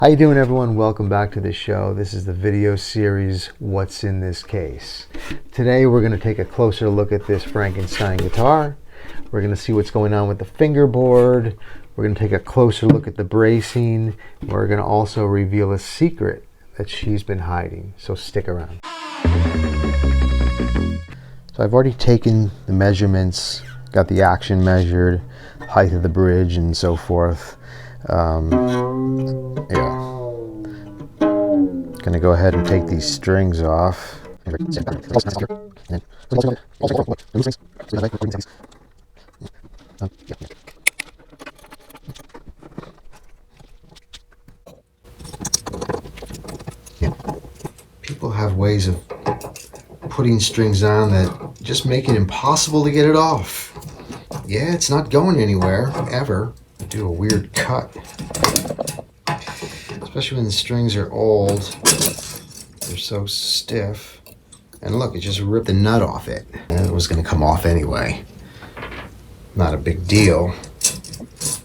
How you doing, everyone? Welcome back to the show. This is the video series, What's in This Case? Today we're going to take a closer look at this Frankenstein guitar. We're going to see what's going on with the fingerboard. We're going to take a closer look at the bracing. We're going to also reveal a secret that she's been hiding, so stick around. So I've already taken the measurements, got the action measured, height of the bridge and so forth. Gonna go ahead and take these strings off. People have ways of putting strings on that just make it impossible to get it off. Yeah, it's not going anywhere, ever. Do a weird cut. Especially when the strings are old. They're so stiff. And look, it just ripped the nut off it. And it was going to come off anyway. Not a big deal.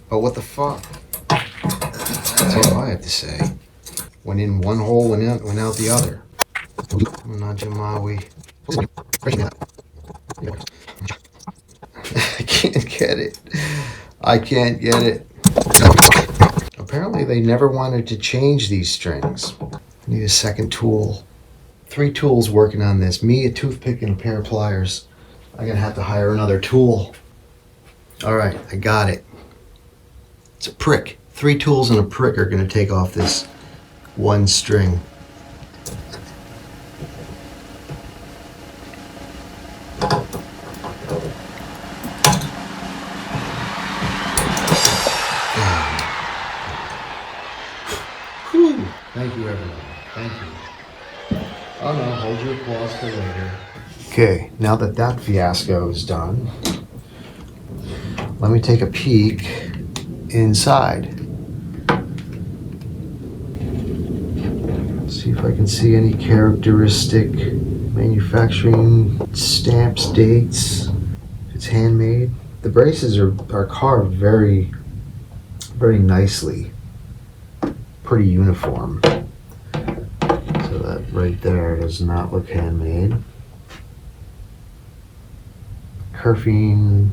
But what the fuck? That's all I have to say. Went in one hole, went out the other. Najamawi. I can't get it. I can't get it. Apparently they never wanted to change these strings. I need a second tool. 3 tools working on this. Me, a toothpick, and a pair of pliers. I'm gonna have to hire another tool. All right, I got it. It's a prick. 3 tools and a prick are gonna take off this one string. Thank you, everyone. Thank you. Oh no, hold your applause for later. Okay, now that that fiasco is done, let me take a peek inside. See if I can see any characteristic manufacturing stamps, dates. If it's handmade. The braces are carved very, very nicely. Pretty uniform. So that right there does not look handmade. Kerfing,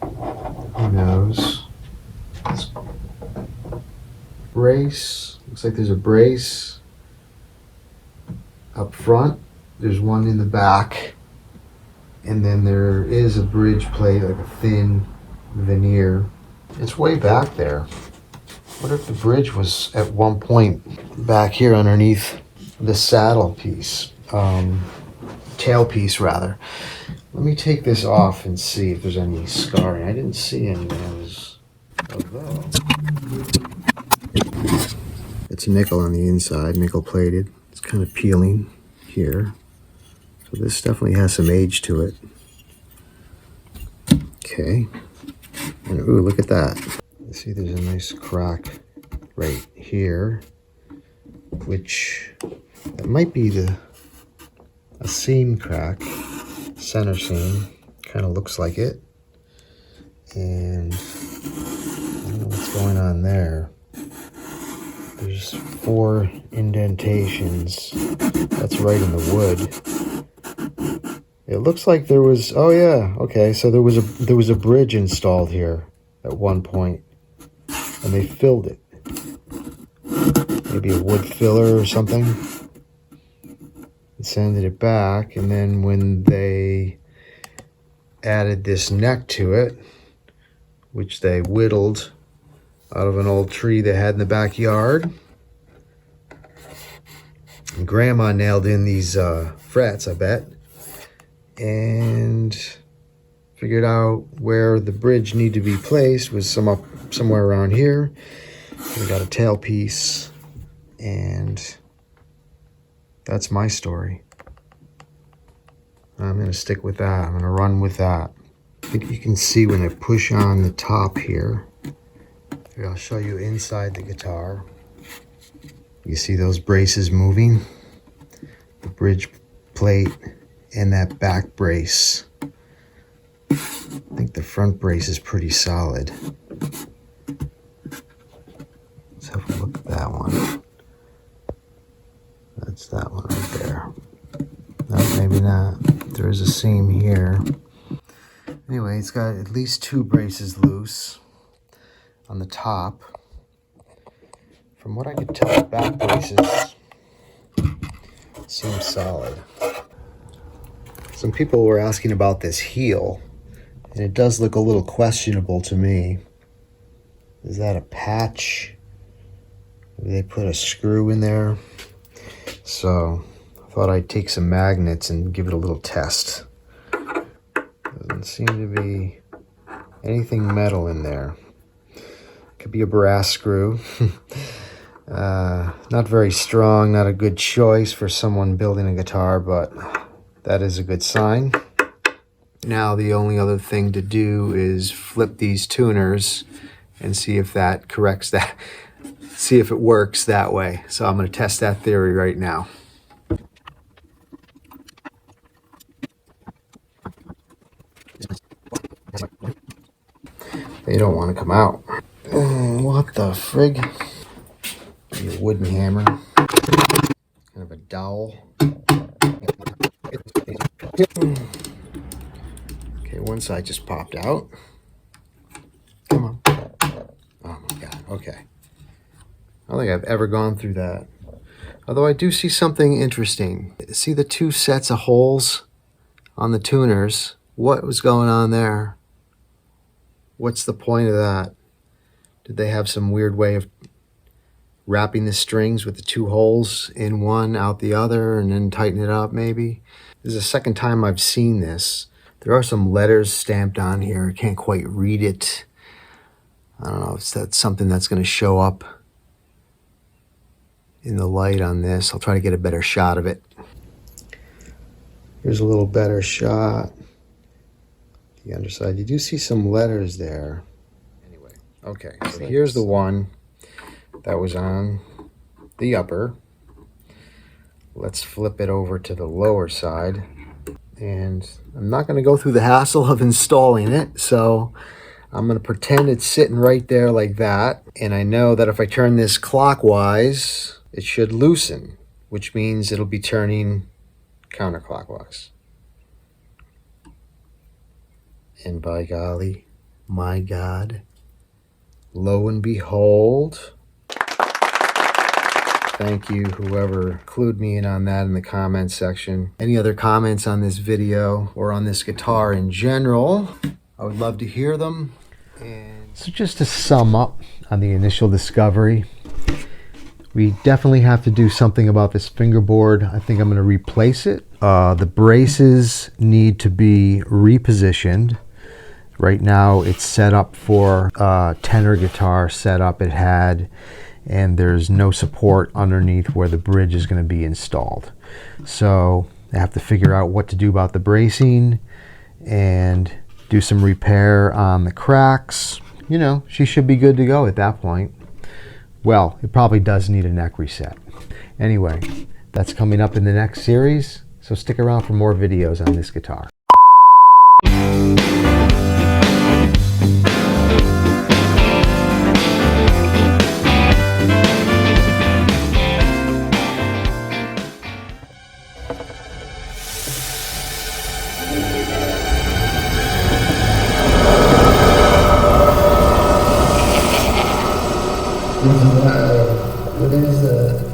who knows? Brace, looks like there's a brace up front. There's one in the back. And then there is a bridge plate, like a thin veneer. It's way back there. What if the bridge was at one point back here underneath the saddle piece, tail piece rather. Let me take this off and see if there's any scarring. I didn't see any when I was, although. It's nickel on the inside, nickel plated. It's kind of peeling here. So this definitely has some age to it. Okay. And ooh, look at that. See, there's a nice crack right here, which that might be a seam crack, center seam, kind of looks like it. And I don't know what's going on there. There's 4 indentations. That's right in the wood. It looks like there was, oh yeah, okay, so there was a bridge installed here at one point. And they filled it. Maybe a wood filler or something. And sanded it back, and then when they added this neck to it, which they whittled out of an old tree they had in the backyard, and Grandma nailed in these frets, I bet, and figured out where the bridge needed to be placed was somewhere around here. We got a tailpiece, and that's my story. I'm going to stick with that. I'm going to run with that. I think you can see when I push on the top here. Here, I'll show you inside the guitar. You see those braces moving? The bridge plate and that back brace. I think the front brace is pretty solid. Let's have a look at that one. That's that one right there. No, maybe not. There is a seam here. Anyway, it's got at least 2 braces loose on the top. From what I could tell, the back braces seem solid. Some people were asking about this heel, and it does look a little questionable to me. Is that a patch? Maybe they put a screw in there. So I thought I'd take some magnets and give it a little test. Doesn't seem to be anything metal in there. Could be a brass screw. Not very strong, not a good choice for someone building a guitar, but that is a good sign. Now the only other thing to do is flip these tuners and see if that corrects that, see if it works that way. So I'm going to test that theory right now. They don't want to come out. What the frig? Maybe a wooden hammer. Kind of a dowel. Okay, one side just popped out. Come on. Oh my God, okay. I don't think I've ever gone through that. Although I do see something interesting. See the 2 sets of holes on the tuners? What was going on there? What's the point of that? Did they have some weird way of wrapping the strings with the 2 holes in one, out the other, and then tighten it up maybe? This is the second time I've seen this. There are some letters stamped on here. I can't quite read it. I don't know if that's something that's going to show up in the light on this. I'll try to get a better shot of it. Here's a little better shot. The underside, you do see some letters there. Anyway, okay, so here's the one that was on the upper. Let's flip it over to the lower side. And I'm not going to go through the hassle of installing it, so I'm going to pretend it's sitting right there like that. And I know that if I turn this clockwise, it should loosen, which means it'll be turning counterclockwise. And by golly, my God, lo and behold, thank you, whoever clued me in on that in the comments section. Any other comments on this video or on this guitar in general, I would love to hear them. And so just to sum up on the initial discovery, we definitely have to do something about this fingerboard. I think I'm going to replace it. The braces need to be repositioned. Right now it's set up for a tenor guitar setup it had, and there's no support underneath where the bridge is going to be installed. So I have to figure out what to do about the bracing and do some repair on the cracks. You know, she should be good to go at that point. Well, it probably does need a neck reset. Anyway, that's coming up in the next series, so stick around for more videos on this guitar. What is